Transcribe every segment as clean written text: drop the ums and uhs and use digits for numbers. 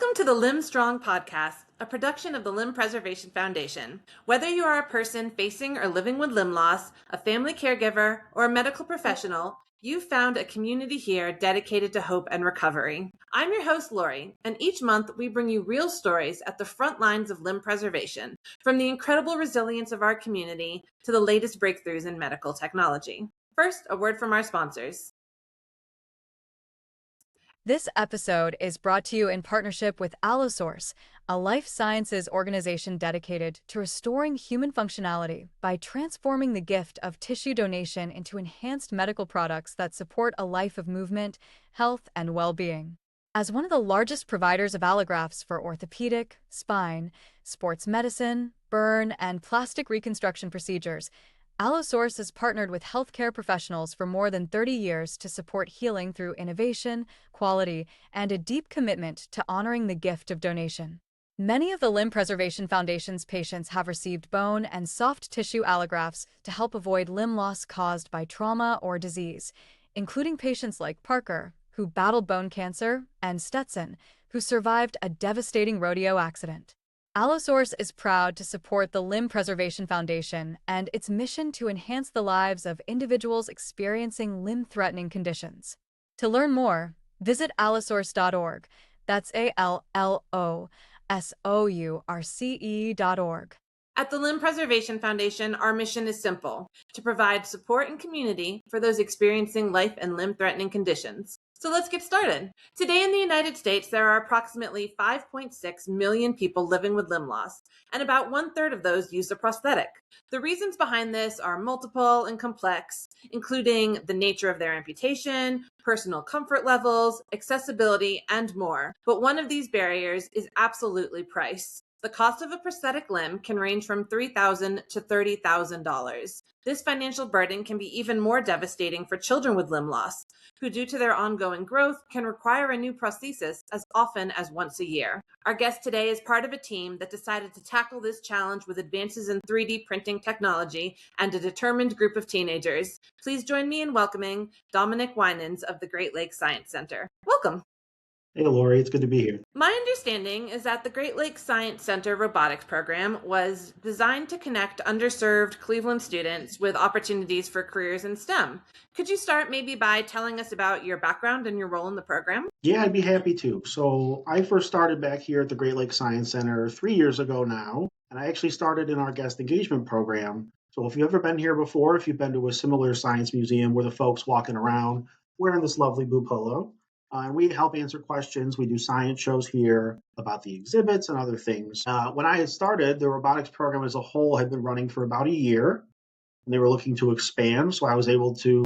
Welcome to the Limb Strong podcast, a production of the Limb Preservation Foundation. Whether you are a person facing or living with limb loss, a family caregiver, or a medical professional, you've found a community here dedicated to hope and recovery. I'm your host, Lori, and each month we bring you real stories at the front lines of limb preservation, from the incredible resilience of our community to the latest breakthroughs in medical technology. First, a word from our sponsors. This episode is brought to you in partnership with Allosource, a life sciences organization dedicated to restoring human functionality by transforming the gift of tissue donation into enhanced medical products that support a life of movement, health, and well-being. As one of the largest providers of allografts for orthopedic, spine, sports medicine, burn, and plastic reconstruction procedures, Allosource has partnered with healthcare professionals for more than 30 years to support healing through innovation, quality, and a deep commitment to honoring the gift of donation. Many of the Limb Preservation Foundation's patients have received bone and soft tissue allografts to help avoid limb loss caused by trauma or disease, including patients like Parker, who battled bone cancer, and Stetson, who survived a devastating rodeo accident. Allosource is proud to support the Limb Preservation Foundation and its mission to enhance the lives of individuals experiencing limb-threatening conditions. To learn more, visit allosource.org. That's ALLOSOURCE.org. At the Limb Preservation Foundation, our mission is simple: to provide support and community for those experiencing life and limb-threatening conditions. So let's get started. Today in the United States, there are approximately 5.6 million people living with limb loss, and about 1/3 of those use a prosthetic. The reasons behind this are multiple and complex, including the nature of their amputation, personal comfort levels, accessibility, and more. But one of these barriers is absolutely price. The cost of a prosthetic limb can range from $3,000 to $30,000. This financial burden can be even more devastating for children with limb loss, who due to their ongoing growth can require a new prosthesis as often as once a year. Our guest today is part of a team that decided to tackle this challenge with advances in 3D printing technology and a determined group of teenagers. Please join me in welcoming Dominic Winans of the Great Lakes Science Center. Welcome. Hey, Lori, it's good to be here. My understanding is that the Great Lakes Science Center robotics program was designed to connect underserved Cleveland students with opportunities for careers in STEM. Could you start maybe by telling us about your background and your role in the program? Yeah, I'd be happy to. So I first started back here at the Great Lakes Science Center 3 years ago now, and I actually started in our guest engagement program. So if you've ever been here before, if you've been to a similar science museum where the folks walking around wearing this lovely blue polo, and we help answer questions. We do science shows here about the exhibits and other things. When I had started, the robotics program as a whole had been running for about a year, and they were looking to expand. So I was able to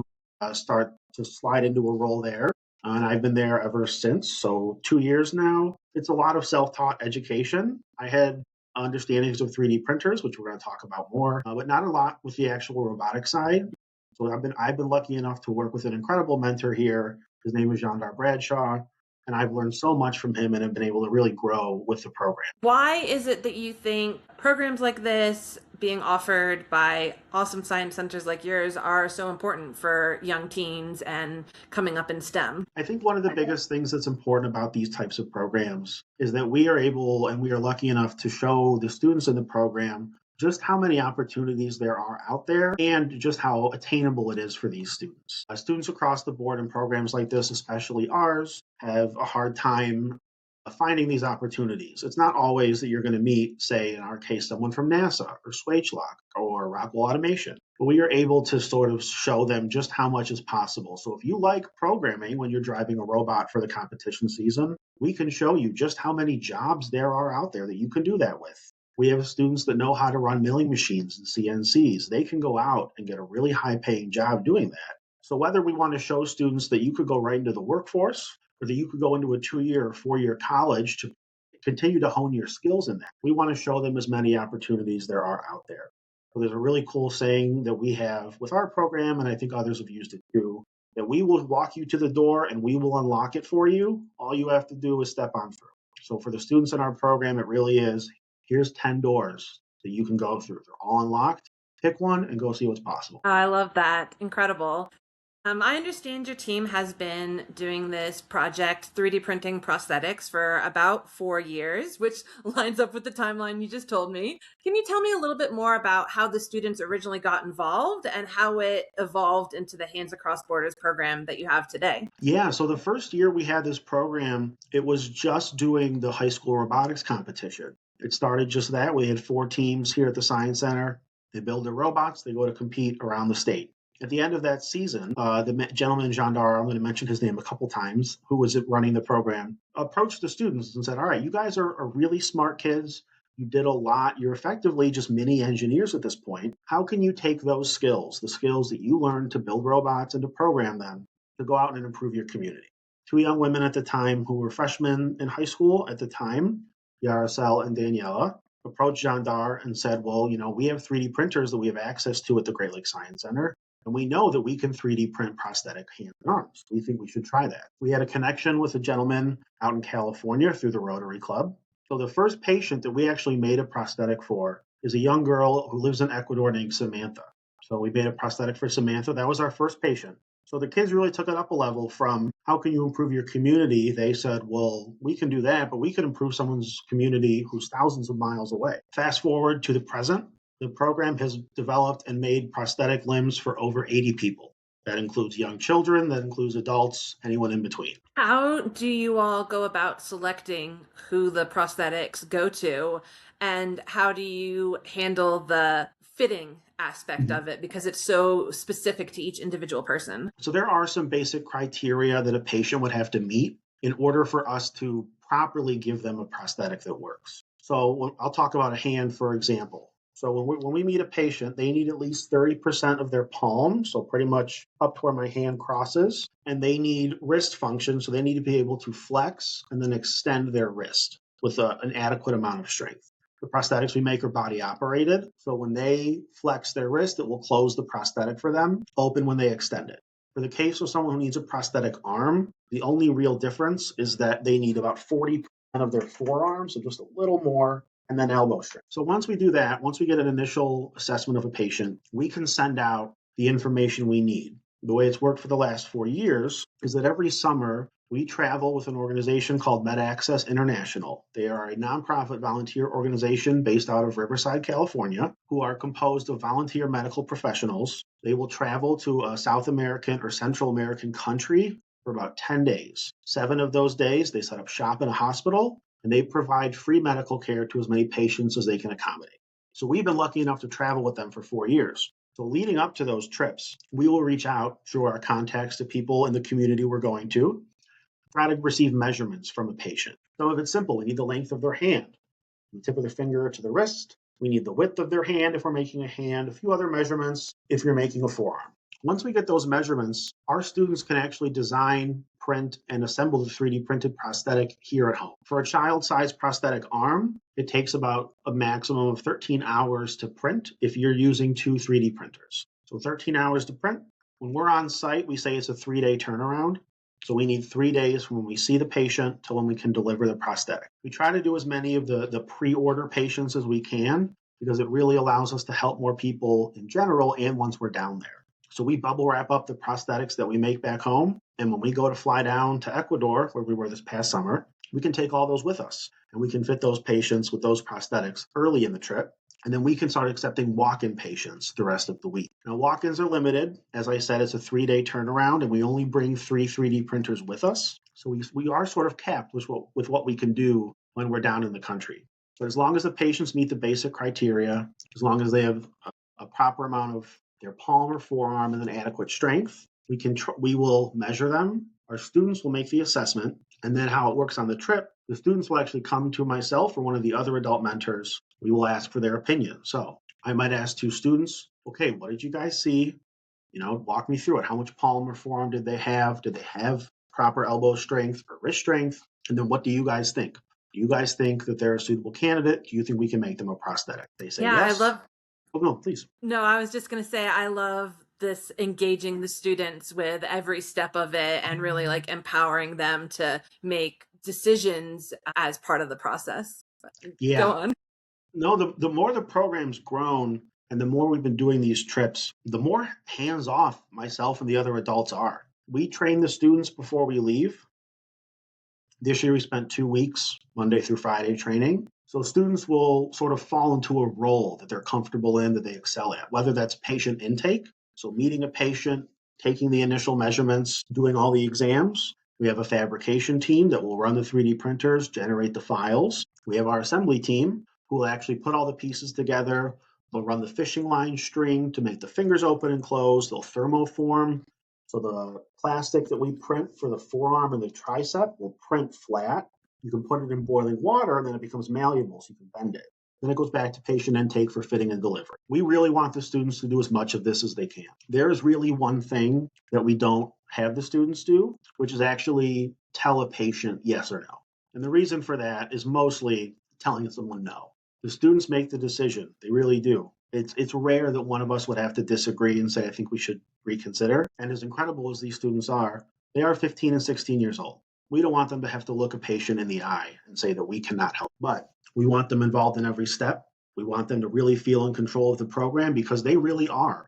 start to slide into a role there. And I've been there ever since. So 2 years now. It's a lot of self-taught education. I had understandings of 3D printers, which we're going to talk about more, but not a lot with the actual robotic side. So I've been lucky enough to work with an incredible mentor here. His name is Jandar Bradshaw, and I've learned so much from him and have been able to really grow with the program. Why is it that you think programs like this being offered by awesome science centers like yours are so important for young teens and coming up in STEM? I think one of the biggest things that's important about these types of programs is that we are able and we are lucky enough to show the students in the program just how many opportunities there are out there and just how attainable it is for these students. Students across the board in programs like this, especially ours, have a hard time finding these opportunities. It's not always that you're going to meet, say, in our case, someone from NASA or Swagelock or Rockwell Automation. But we are able to sort of show them just how much is possible. So if you like programming when you're driving a robot for the competition season, we can show you just how many jobs there are out there that you can do that with. We have students that know how to run milling machines and CNCs. They can go out and get a really high-paying job doing that. So whether we want to show students that you could go right into the workforce or that you could go into a 2-year or 4-year college to continue to hone your skills in that, we want to show them as many opportunities there are out there. So there's a really cool saying that we have with our program, and I think others have used it too, that we will walk you to the door and we will unlock it for you. All you have to do is step on through. So for the students in our program, it really is, here's 10 doors that you can go through. They're all unlocked. Pick one and go see what's possible. I love that. Incredible. I understand your team has been doing this project, 3D printing prosthetics, for about 4 years, which lines up with the timeline you just told me. Can you tell me a little bit more about how the students originally got involved and how it evolved into the Hands Across Borders program that you have today? Yeah, so the first year we had this program, it was just doing the high school robotics competition. It started just that. We had 4 teams here at the Science Center. They build their robots, they go to compete around the state. At the end of that season, the gentleman, Jandar, I'm going to mention his name a couple times, who was running the program, approached the students and said, all right, you guys are really smart kids. You did a lot. You're effectively just mini engineers at this point. How can you take those skills, the skills that you learned to build robots and to program them, to go out and improve your community? 2 young women at the time who were freshmen in high school at the time, Yarosel and Daniela, approached Jandar and said, well, we have 3D printers that we have access to at the Great Lakes Science Center. And we know that we can 3D print prosthetic hands and arms. We think we should try that. We had a connection with a gentleman out in California through the Rotary Club. So the first patient that we actually made a prosthetic for is a young girl who lives in Ecuador named Samantha. So we made a prosthetic for Samantha. That was our first patient. So the kids really took it up a level from how can you improve your community? They said, well, we can do that, but we can improve someone's community who's thousands of miles away. Fast forward to the present, the program has developed and made prosthetic limbs for over 80 people. That includes young children, that includes adults, anyone in between. How do you all go about selecting who the prosthetics go to, and how do you handle the fitting aspect of it because it's so specific to each individual person? So there are some basic criteria that a patient would have to meet in order for us to properly give them a prosthetic that works. So I'll talk about a hand, for example. So when we meet a patient, they need at least 30% of their palm, so pretty much up to where my hand crosses, and they need wrist function, so they need to be able to flex and then extend their wrist with an adequate amount of strength. The prosthetics we make are body operated, so when they flex their wrist, it will close the prosthetic for them, open when they extend it. For the case of someone who needs a prosthetic arm, the only real difference is that they need about 40% of their forearm, so just a little more, and then elbow strength. So once we do that, once we get an initial assessment of a patient, we can send out the information we need. The way it's worked for the last 4 years is that every summer we travel with an organization called MedAccess International. They are a nonprofit volunteer organization based out of Riverside, California, who are composed of volunteer medical professionals. They will travel to a South American or Central American country for about 10 days. 7 of those days, they set up shop in a hospital, and they provide free medical care to as many patients as they can accommodate. So we've been lucky enough to travel with them for 4 years. So leading up to those trips, we will reach out through our contacts to people in the community we're going to, try to receive measurements from a patient. Some of it's simple. We need the length of their hand, the tip of their finger to the wrist. We need the width of their hand if we're making a hand, a few other measurements if you're making a forearm. Once we get those measurements, our students can actually design, print, and assemble the 3D printed prosthetic here at home. For a child-sized prosthetic arm, it takes about a maximum of 13 hours to print if you're using 2 3D printers. So 13 hours to print. When we're on site, we say it's a 3-day turnaround. So we need 3 days from when we see the patient to when we can deliver the prosthetic. We try to do as many of the pre-order patients as we can because it really allows us to help more people in general and once we're down there. So we bubble wrap up the prosthetics that we make back home. And when we go to fly down to Ecuador, where we were this past summer, we can take all those with us. And we can fit those patients with those prosthetics early in the trip. And then we can start accepting walk-in patients the rest of the week. Now, walk-ins are limited. As I said, it's a 3-day turnaround, and we only bring 3 3D printers with us. So we are sort of capped with what we can do when we're down in the country. But as long as the patients meet the basic criteria, as long as they have a proper amount of their palm or forearm and an adequate strength, we will measure them. Our students will make the assessment, and then how it works on the trip, the students will actually come to myself or one of the other adult mentors. We will ask for their opinion. So I might ask 2 students, okay, what did you guys see? Walk me through it. How much palm or forearm did they have? Did they have proper elbow strength or wrist strength? And then what do you guys think? Do you guys think that they're a suitable candidate? Do you think we can make them a prosthetic? They say Yeah, yes. I love. Oh, no, please. No, I was just going to say, I love this engaging the students with every step of it and really like empowering them to make decisions as part of the process. Go Yeah. on. No, the more the program's grown, And the more we've been doing these trips, the more hands off myself and the other adults are. We train the students before we leave. This year we spent 2 weeks, Monday through Friday, training. So students will sort of fall into a role that they're comfortable in, that they excel at, whether that's patient intake, so meeting a patient, taking the initial measurements, doing all the exams. We have a fabrication team that will run the 3D printers, generate the files. We have our assembly team who will actually put all the pieces together. They'll run the fishing line string to make the fingers open and close. They'll thermoform. So the plastic that we print for the forearm and the tricep will print flat. You can put it in boiling water and then it becomes malleable so you can bend it. Then it goes back to patient intake for fitting and delivery. We really want the students to do as much of this as they can. There is really one thing that we don't have the students do, which is actually tell a patient yes or no. And the reason for that is mostly telling someone no. The students make the decision. They really do. It's rare that one of us would have to disagree and say, I think we should reconsider. And as incredible as these students are, they are 15 and 16 years old. We don't want them to have to look a patient in the eye and say that we cannot help. But we want them involved in every step. We want them to really feel in control of the program because they really are.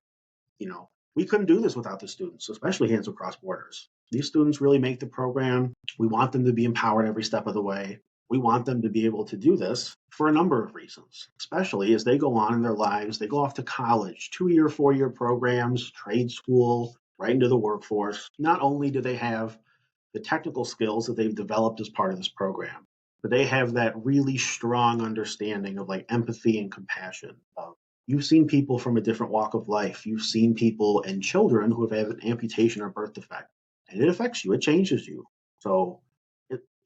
We couldn't do this without the students, especially Hands Across Borders. These students really make the program. We want them to be empowered every step of the way. We want them to be able to do this for a number of reasons, especially as they go on in their lives. They go off to college, 2-year, 4-year programs, trade school, right into the workforce. Not only do they have the technical skills that they've developed as part of this program, but they have that really strong understanding of like empathy and compassion. You've seen people from a different walk of life. You've seen people and children who have had an amputation or birth defect, and it affects you. It changes you. So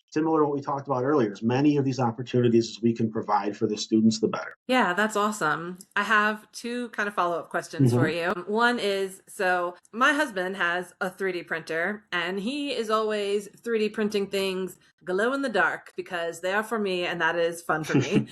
similar to what we talked about earlier, as many of these opportunities as we can provide for the students, the better. Yeah, that's awesome. I have two kind of follow-up questions for you. One is, so my husband has a 3D printer and he is always 3D printing things glow in the dark because they are for me and that is fun for me.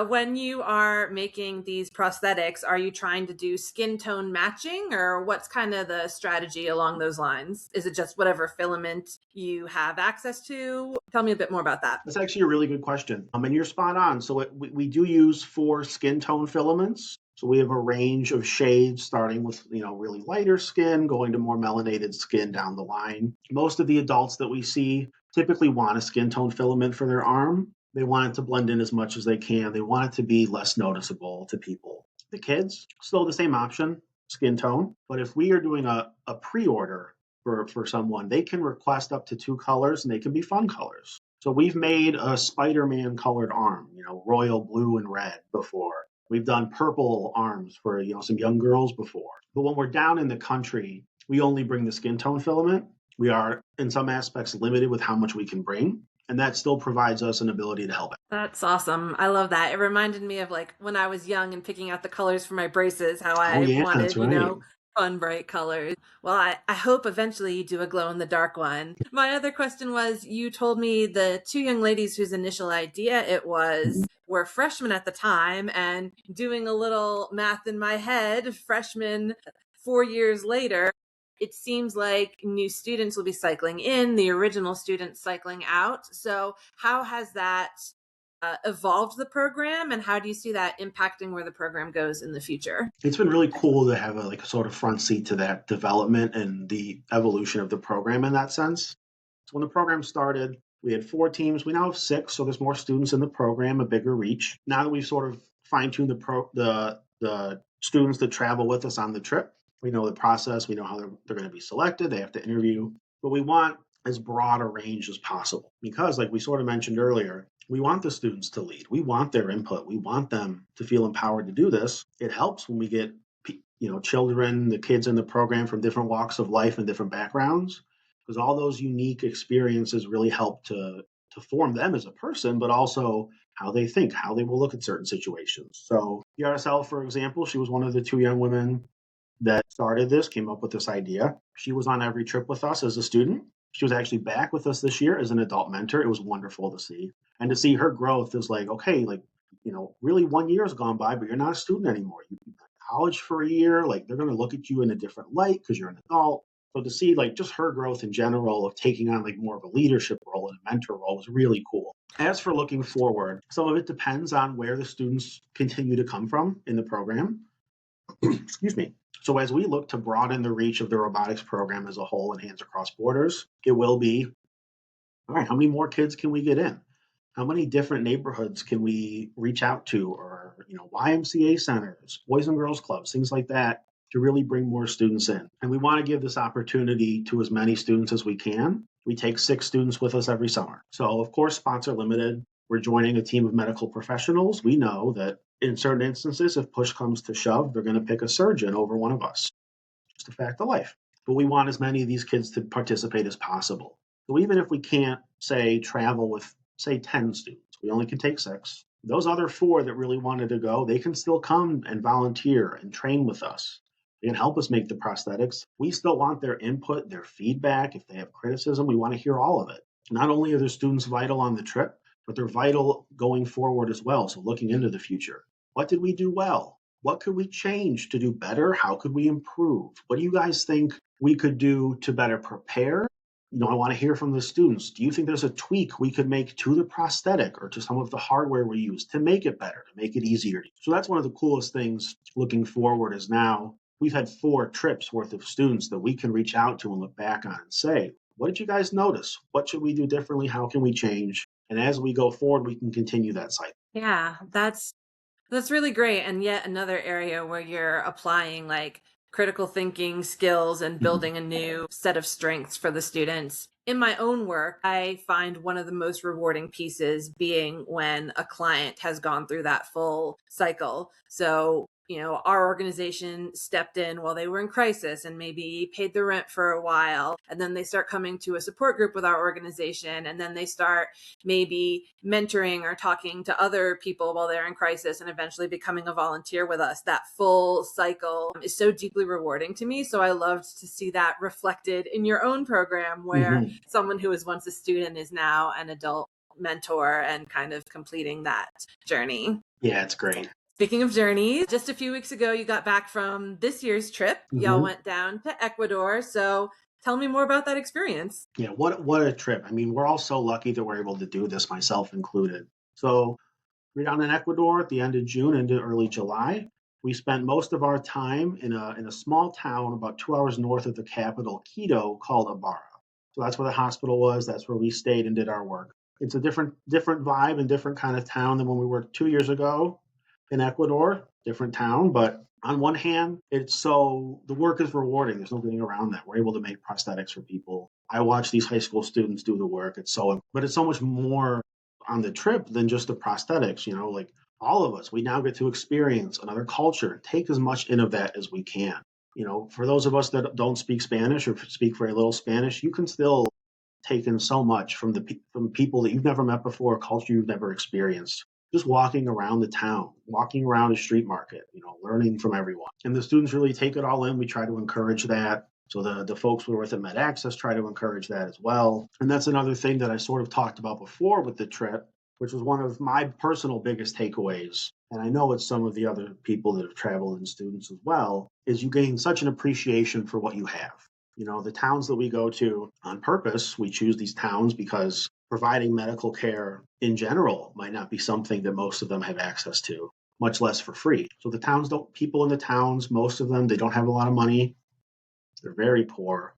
When you are making these prosthetics, are you trying to do skin tone matching or what's kind of the strategy along those lines? Is it just whatever filament you have access to? Tell me a bit more about that. That's actually a really good question. And you're spot on. So we do use 4 skin tone filaments. So we have a range of shades starting with, really lighter skin, going to more melanated skin down the line. Most of the adults that we see typically want a skin tone filament for their arm. They want it to blend in as much as they can. They want it to be less noticeable to people. The kids, still the same option, skin tone. But if we are doing a pre-order for someone, they can request up to 2 colors and they can be fun colors. So we've made a Spider-Man colored arm, royal blue and red before. We've done purple arms for, some young girls before. But when we're down in the country, we only bring the skin tone filament. We are, in some aspects, limited with how much we can bring. And that still provides us an ability to help. That's awesome. I love that. It reminded me of like when I was young and picking out the colors for my braces, how I wanted, that's right. Fun, bright colors. Well, I hope eventually you do a glow in the dark one. My other question was, you told me the 2 young ladies whose initial idea it was were freshmen at the time, and doing a little math in my head, freshmen 4 years later, it seems like new students will be cycling in, the original students cycling out. So how has that evolved the program, and how do you see that impacting where the program goes in the future? It's been really cool to have a sort of front seat to that development and the evolution of the program in that sense. So when the program started, we had 4 teams. We now have 6, so there's more students in the program, a bigger reach. Now that we've sort of fine-tuned the students that travel with us on the trip, we know the process. We know how they're going to be selected. They have to interview. But we want as broad a range as possible because, like we sort of mentioned earlier, we want the students to lead. We want their input. We want them to feel empowered to do this. It helps when we get, children, the kids in the program from different walks of life and different backgrounds, because all those unique experiences really help to form them as a person, but also how they think, how they will look at certain situations. So ERSL, for example, she was one of the 2 young women that started this, came up with this idea. She was on every trip with us as a student. She was actually back with us this year as an adult mentor. It was wonderful to see. And to see her growth is like, okay, really 1 year has gone by, but you're not a student anymore. You've been in college for a year. Like, they're going to look at you in a different light because you're an adult. So to see just her growth in general of taking on more of a leadership role and a mentor role was really cool. As for looking forward, some of it depends on where the students continue to come from in the program. Excuse me. So as we look to broaden the reach of the robotics program as a whole and Hands Across Borders, it will be, all right, how many more kids can we get in? How many different neighborhoods can we reach out to, or YMCA centers, boys and girls clubs, things like that, to really bring more students in? And we want to give this opportunity to as many students as we can. We take 6 students with us every summer. So of course, spots are limited. We're joining a team of medical professionals. We know that in certain instances, if push comes to shove, they're going to pick a surgeon over one of us. Just a fact of life. But we want as many of these kids to participate as possible. So even if we can't, say, travel with, say, 10 students, we only can take 6. Those other 4 that really wanted to go, they can still come and volunteer and train with us. They can help us make the prosthetics. We still want their input, their feedback. If they have criticism, we want to hear all of it. Not only are the students vital on the trip, but they're vital going forward as well. So looking into the future. What did we do well? What could we change to do better? How could we improve? What do you guys think we could do to better prepare? I want to hear from the students. Do you think there's a tweak we could make to the prosthetic or to some of the hardware we use to make it better, to make it easier? So that's one of the coolest things looking forward is now we've had 4 trips worth of students that we can reach out to and look back on and say, what did you guys notice? What should we do differently? How can we change? And as we go forward, we can continue that cycle. Yeah, that's really great. And yet another area where you're applying like critical thinking skills and building a new set of strengths for the students. In my own work, I find one of the most rewarding pieces being when a client has gone through that full cycle. So, our organization stepped in while they were in crisis and maybe paid the rent for a while. And then they start coming to a support group with our organization. And then they start maybe mentoring or talking to other people while they're in crisis and eventually becoming a volunteer with us. That full cycle is so deeply rewarding to me. So I loved to see that reflected in your own program where someone who was once a student is now an adult mentor and kind of completing that journey. Yeah, it's great. Speaking of journeys, just a few weeks ago, you got back from this year's trip. Y'all went down to Ecuador. So tell me more about that experience. Yeah, what a trip. I mean, we're all so lucky that we're able to do this, myself included. So we're down in Ecuador at the end of June into early July. We spent most of our time in a small town about 2 hours north of the capital, Quito, called Ibarra. So that's where the hospital was. That's where we stayed and did our work. It's a different vibe and different kind of town than when we were 2 years ago in Ecuador. Different town, but on one hand, the work is rewarding. There's no getting around that. We're able to make prosthetics for people. I watch these high school students do the work. But it's so much more on the trip than just the prosthetics. Like all of us, we now get to experience another culture, take as much in of that as we can. For those of us that don't speak Spanish or speak very little Spanish, you can still take in so much from people that you've never met before, culture you've never experienced. Just walking around the town, walking around a street market, learning from everyone. And the students really take it all in. We try to encourage that. So the folks we're with at Med Access try to encourage that as well. And that's another thing that I sort of talked about before with the trip, which was one of my personal biggest takeaways. And I know it's some of the other people that have traveled and students as well, is you gain such an appreciation for what you have. The towns that we go to on purpose, we choose these towns because providing medical care in general might not be something that most of them have access to, much less for free. So people in the towns, most of them, they don't have a lot of money. They're very poor.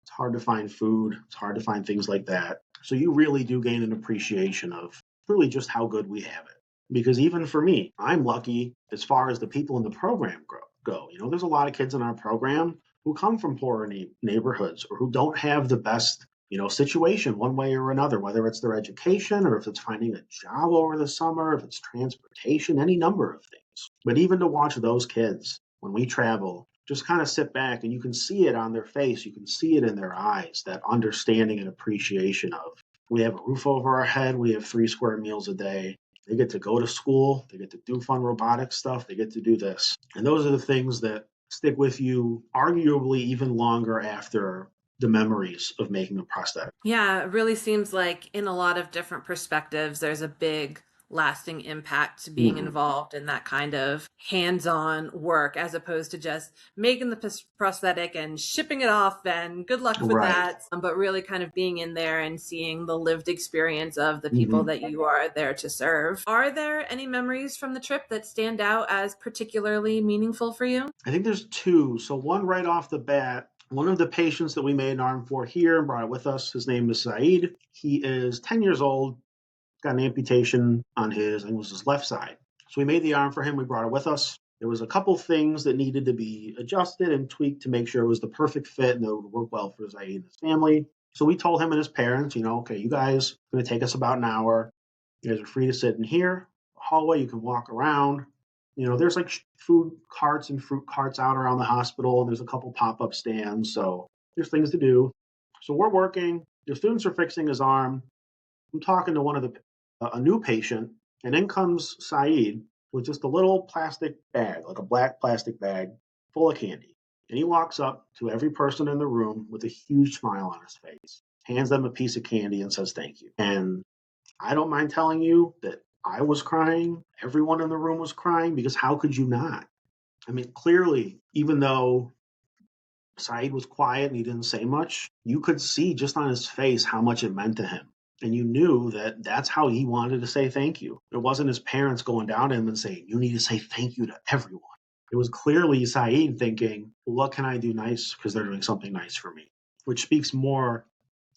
It's hard to find food. It's hard to find things like that. So you really do gain an appreciation of really just how good we have it. Because even for me, I'm lucky as far as the people in the program go. There's a lot of kids in our program who come from poorer neighborhoods or who don't have the best, situation one way or another, whether it's their education or if it's finding a job over the summer, if it's transportation, any number of things. But even to watch those kids when we travel, just kind of sit back and you can see it on their face. You can see it in their eyes, that understanding and appreciation of we have a roof over our head. We have 3 square meals a day. They get to go to school. They get to do fun robotic stuff. They get to do this. And those are the things that stick with you arguably even longer after the memories of making a prosthetic. Yeah, it really seems like in a lot of different perspectives, there's a big lasting impact to being involved in that kind of hands-on work, as opposed to just making the prosthetic and shipping it off and good luck with that, but really kind of being in there and seeing the lived experience of the people that you are there to serve. Are there any memories from the trip that stand out as particularly meaningful for you? I think there's two. So one right off the bat, one of the patients that we made an arm for here and brought it with us, his name is Saeed. He is 10 years old, got an amputation on his, I think it was his left side. So we made the arm for him. We brought it with us. There was a couple things that needed to be adjusted and tweaked to make sure it was the perfect fit and that it would work well for Saeed and his family. So we told him and his parents, okay, you guys, it's going to take us about an hour. You guys are free to sit in here, hallway. You can walk around. There's like food carts and fruit carts out around the hospital, and there's a couple pop-up stands. So there's things to do. So we're working. The students are fixing his arm. I'm talking to a new patient, and in comes Saeed with just a little plastic bag, like a black plastic bag full of candy. And he walks up to every person in the room with a huge smile on his face, hands them a piece of candy and says, "Thank you." And I don't mind telling you that I was crying. Everyone in the room was crying, because how could you not? I mean, clearly, even though Saeed was quiet and he didn't say much, you could see just on his face how much it meant to him. And you knew that that's how he wanted to say thank you. It wasn't his parents going down to him and saying, "You need to say thank you to everyone." It was clearly Saeed thinking, "What can I do nice because they're doing something nice for me?" Which speaks more,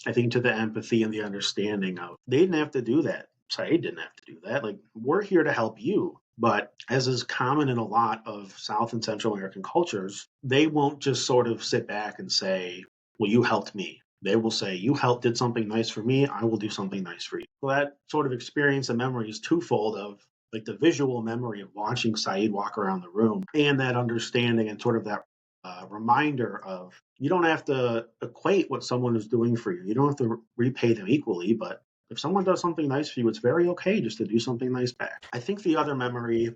I think, to the empathy and the understanding of they didn't have to do that. Saeed didn't have to do that. Like, we're here to help you. But as is common in a lot of South and Central American cultures, they won't just sort of sit back and say, "Well, you helped me." They will say, "You did something nice for me. I will do something nice for you." So that sort of experience and memory is twofold, of like the visual memory of watching Saeed walk around the room, and that understanding and sort of that reminder of, you don't have to equate what someone is doing for you. You don't have to repay them equally, but if someone does something nice for you, it's very okay just to do something nice back. I think the other memory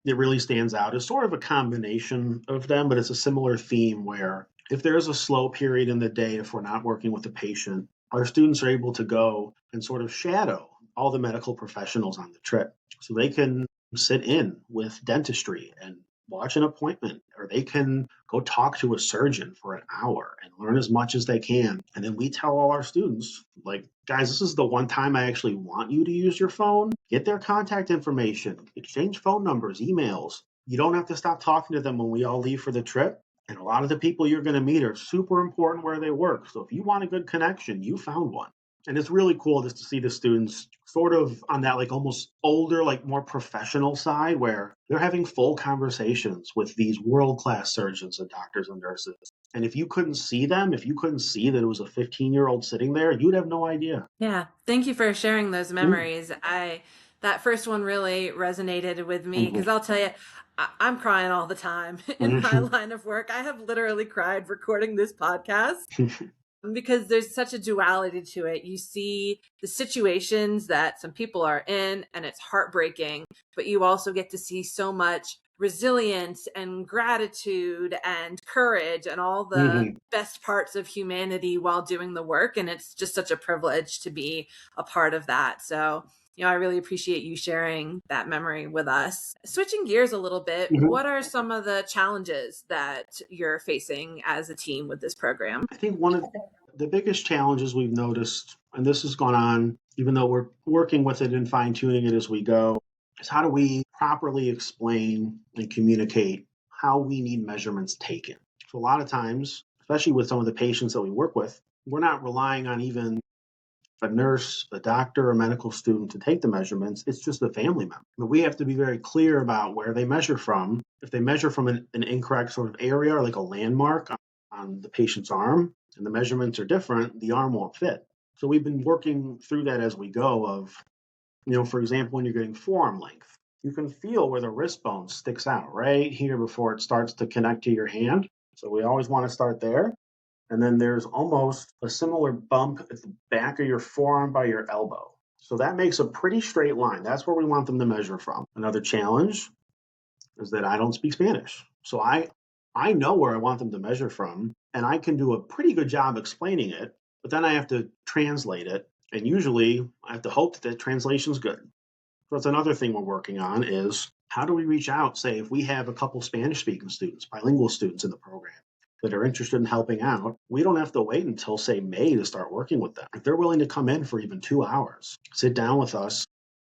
that really stands out is sort of a combination of them, but it's a similar theme where if there is a slow period in the day, if we're not working with the patient, our students are able to go and sort of shadow all the medical professionals on the trip. So they can sit in with dentistry and watch an appointment, or they can go talk to a surgeon for an hour and learn as much as they can. And then we tell all our students, like, "Guys, this is the one time I actually want you to use your phone. Get their contact information, exchange phone numbers, emails. You don't have to stop talking to them when we all leave for the trip. And a lot of the people you're going to meet are super important where they work. So if you want a good connection, you found one." And it's really cool just to see the students sort of on that like almost older, like more professional side, where they're having full conversations with these world-class surgeons and doctors and nurses. And if you couldn't see them, if you couldn't see that it was a 15-year-old sitting there, you'd have no idea. Yeah, thank you for sharing those memories. That first one really resonated with me, because I'll tell you, I'm crying all the time in my line of work. I have literally cried recording this podcast, because there's such a duality to it. You see the situations that some people are in, and it's heartbreaking, but you also get to see so much resilience and gratitude and courage and all the best parts of humanity while doing the work. And it's just such a privilege to be a part of that. So, I really appreciate you sharing that memory with us. Switching gears a little bit, what are some of the challenges that you're facing as a team with this program? I think one of the biggest challenges we've noticed, and this has gone on even though we're working with it and fine-tuning it as we go, is how do we properly explain and communicate how we need measurements taken. So a lot of times, especially with some of the patients that we work with, we're not relying on even a nurse, a doctor, a medical student to take the measurements. It's just a family member. But we have to be very clear about where they measure from. If they measure from an incorrect sort of area, or like a landmark on the patient's arm, and the measurements are different, the arm won't fit. So we've been working through that as we go of, for example, when you're getting forearm length, you can feel where the wrist bone sticks out right here before it starts to connect to your hand. So we always want to start there. And then there's almost a similar bump at the back of your forearm by your elbow. So that makes a pretty straight line. That's where we want them to measure from. Another challenge is that I don't speak Spanish. So I know where I want them to measure from, and I can do a pretty good job explaining it, but then I have to translate it And usually I have to hope that translation's good. So that's another thing we're working on is how do we reach out, say, if we have a couple Spanish-speaking students, bilingual students in the program that are interested in helping out, we don't have to wait until, say, May to start working with them. If they're willing to come in for even 2 hours, sit down with us,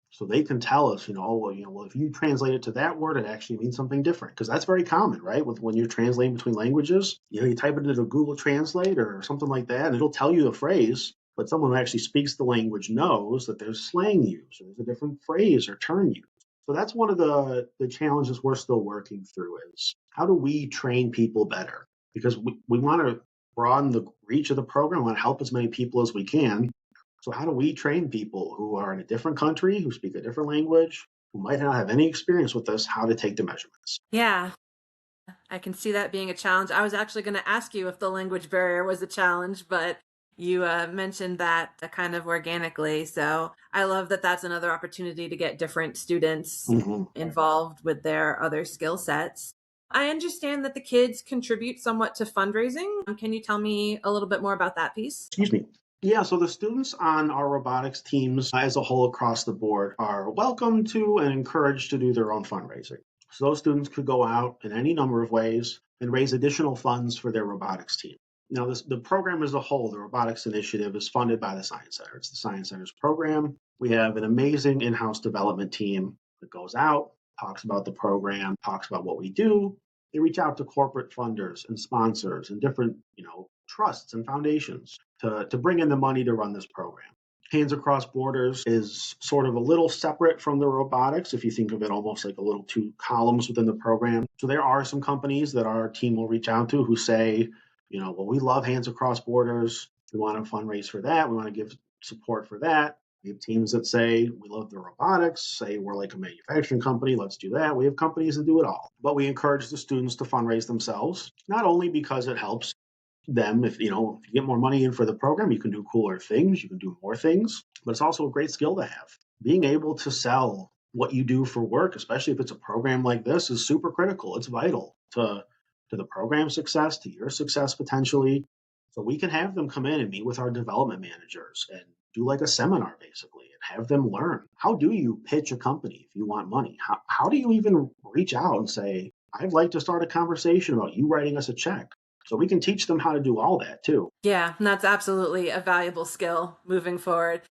so they can tell us, well, if you translate it to that word, it actually means something different. Because that's very common, right? With when you're translating between languages, you type it into Google Translate or something like that, and it'll tell you the phrase. But someone who actually speaks the language knows that there's slang used, or there's a different phrase or term used. So that's one of the challenges we're still working through is how do we train people better? Because we want to broaden the reach of the program, we want to help as many people as we can. So how do we train people who are in a different country, who speak a different language, who might not have any experience with this, how to take the measurements? Yeah, I can see that being a challenge. I was actually going to ask you if the language barrier was a challenge, but you mentioned that kind of organically. So I love that that's another opportunity to get different students involved with their other skill sets. I understand that the kids contribute somewhat to fundraising. Can you tell me a little bit more about that piece? Excuse me. Yeah, so the students on our robotics teams as a whole across the board are welcome to and encouraged to do their own fundraising. So those students could go out in any number of ways and raise additional funds for their robotics team. Now, the program as a whole, the robotics initiative, is funded by the Science Center. It's the Science Center's program. We have an amazing in-house development team that goes out, talks about the program, talks about what we do. They reach out to corporate funders and sponsors and different, trusts and foundations to bring in the money to run this program. Hands Across Borders is sort of a little separate from the robotics, if you think of it almost like a little two columns within the program. So there are some companies that our team will reach out to who say, well, we love Hands Across Borders. We want to fundraise for that. We want to give support for that. We have teams that say, we love the robotics, say we're like a manufacturing company, let's do that. We have companies that do it all. But we encourage the students to fundraise themselves, not only because it helps them. If you get more money in for the program, you can do cooler things, you can do more things, but it's also a great skill to have. Being able to sell what you do for work, especially if it's a program like this, is super critical. It's vital to the program's success, to your success potentially. So we can have them come in and meet with our development managers and do like a seminar basically and have them learn. How do you pitch a company if you want money? How do you even reach out and say, I'd like to start a conversation about you writing us a check? So we can teach them how to do all that too. Yeah, that's absolutely a valuable skill moving forward.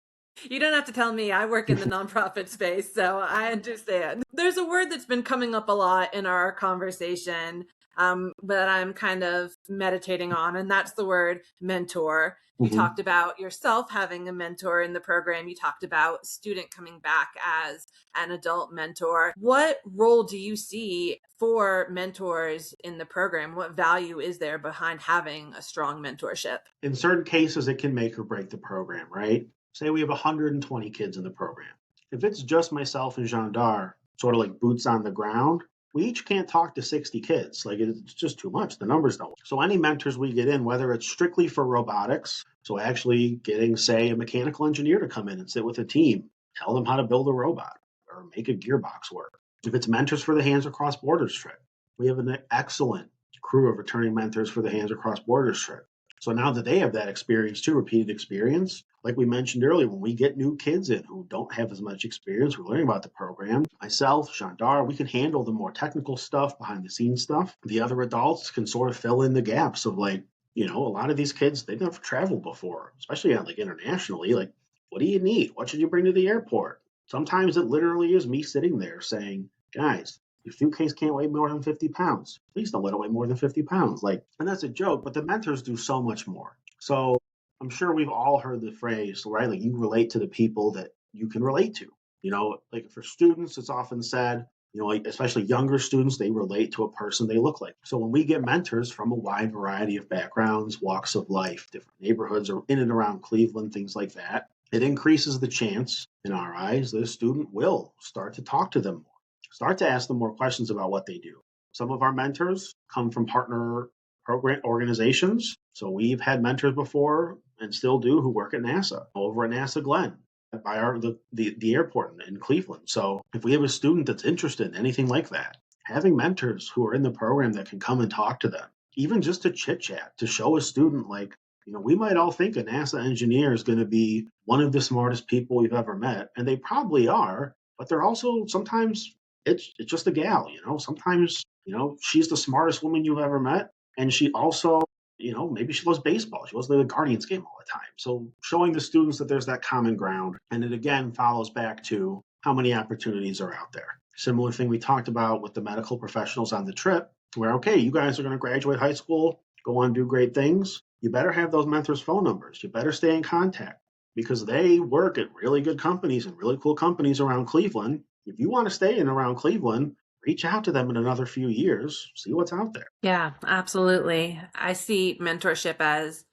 You don't have to tell me. I work in the nonprofit space, so I understand. There's a word that's been coming up a lot in our conversation that I'm kind of meditating on, and that's the word mentor. You talked about yourself having a mentor in the program. You talked about student coming back as an adult mentor. What role do you see for mentors in the program? What value is there behind having a strong mentorship? In certain cases, it can make or break the program, right? Say we have 120 kids in the program. If it's just myself and Jean Dar, sort of like boots on the ground, we each can't talk to 60 kids. Like it's just too much. The numbers don't. So any mentors we get in, whether it's strictly for robotics, so actually getting, say, a mechanical engineer to come in and sit with a team, tell them how to build a robot or make a gearbox work. If it's mentors for the Hands Across Borders trip, we have an excellent crew of returning mentors for the Hands Across Borders trip. So now that they have that experience too, repeated experience, like we mentioned earlier, when we get new kids in who don't have as much experience, we're learning about the program. Myself, Chandar, we can handle the more technical stuff, behind the scenes stuff. The other adults can sort of fill in the gaps of like, a lot of these kids, they've never traveled before, especially like internationally. Like, what do you need? What should you bring to the airport? Sometimes it literally is me sitting there saying, guys, your suitcase can't weigh more than 50 pounds. Please don't let it weigh more than 50 pounds. And that's a joke, but the mentors do so much more. So I'm sure we've all heard the phrase, right? Like you relate to the people that you can relate to. Like for students, it's often said, like especially younger students, they relate to a person they look like. So when we get mentors from a wide variety of backgrounds, walks of life, different neighborhoods or in and around Cleveland, things like that, it increases the chance in our eyes that a student will start to talk to them more. Start to ask them more questions about what they do. Some of our mentors come from partner program organizations. So we've had mentors before and still do who work at NASA, over at NASA Glenn, by the airport in Cleveland. So if we have a student that's interested in anything like that, having mentors who are in the program that can come and talk to them, even just to chit chat, to show a student like, We might all think a NASA engineer is going to be one of the smartest people we've ever met, and they probably are, but they're also sometimes it's just a gal, Sometimes, she's the smartest woman you've ever met, and she also, maybe she loves baseball. She loves the Guardians game all the time. So showing the students that there's that common ground, and it again follows back to how many opportunities are out there. Similar thing we talked about with the medical professionals on the trip, where, okay, you guys are going to graduate high school, go on and do great things. You better have those mentors' phone numbers. You better stay in contact because they work at really good companies and really cool companies around Cleveland. If you want to stay in around Cleveland, reach out to them in another few years, see what's out there. Yeah, absolutely. I see mentorship as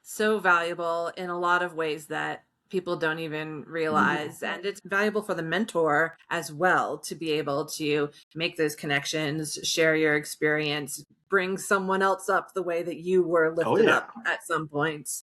so valuable in a lot of ways that people don't even realize. And it's valuable for the mentor as well to be able to make those connections, share your experience, bring someone else up the way that you were lifted up at some points.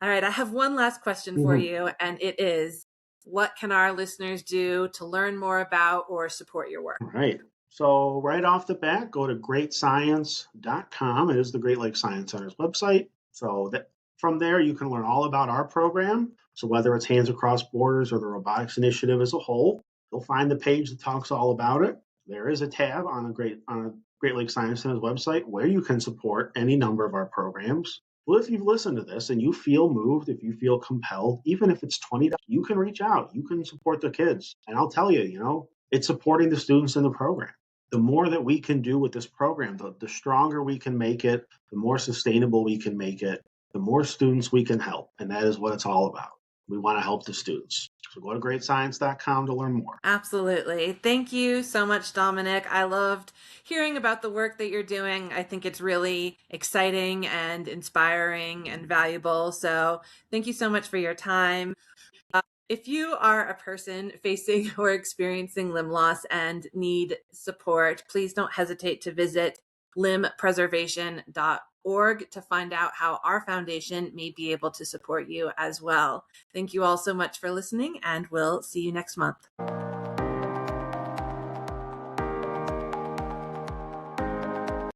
All right, I have one last question for you, and it is, what can our listeners do to learn more about or support your work? Right. So right off the bat, go to greatscience.com. It is the Great Lakes Science Center's website. So that from there, you can learn all about our program. So whether it's Hands Across Borders or the Robotics Initiative as a whole, you'll find the page that talks all about it. There is a tab on a Great Lakes Science Center's website where you can support any number of our programs. Well, if you've listened to this and you feel moved, if you feel compelled, even if it's $20, you can reach out. You can support the kids. And I'll tell you, it's supporting the students in the program. The more that we can do with this program, the stronger we can make it, the more sustainable we can make it, the more students we can help. And that is what it's all about. We want to help the students. So go to greatscience.com to learn more. Absolutely. Thank you so much, Dominic. I loved hearing about the work that you're doing. I think it's really exciting and inspiring and valuable. So thank you so much for your time. If you are a person facing or experiencing limb loss and need support, please don't hesitate to visit limbpreservation.org to find out how our foundation may be able to support you as well. Thank you all so much for listening, and we'll see you next month.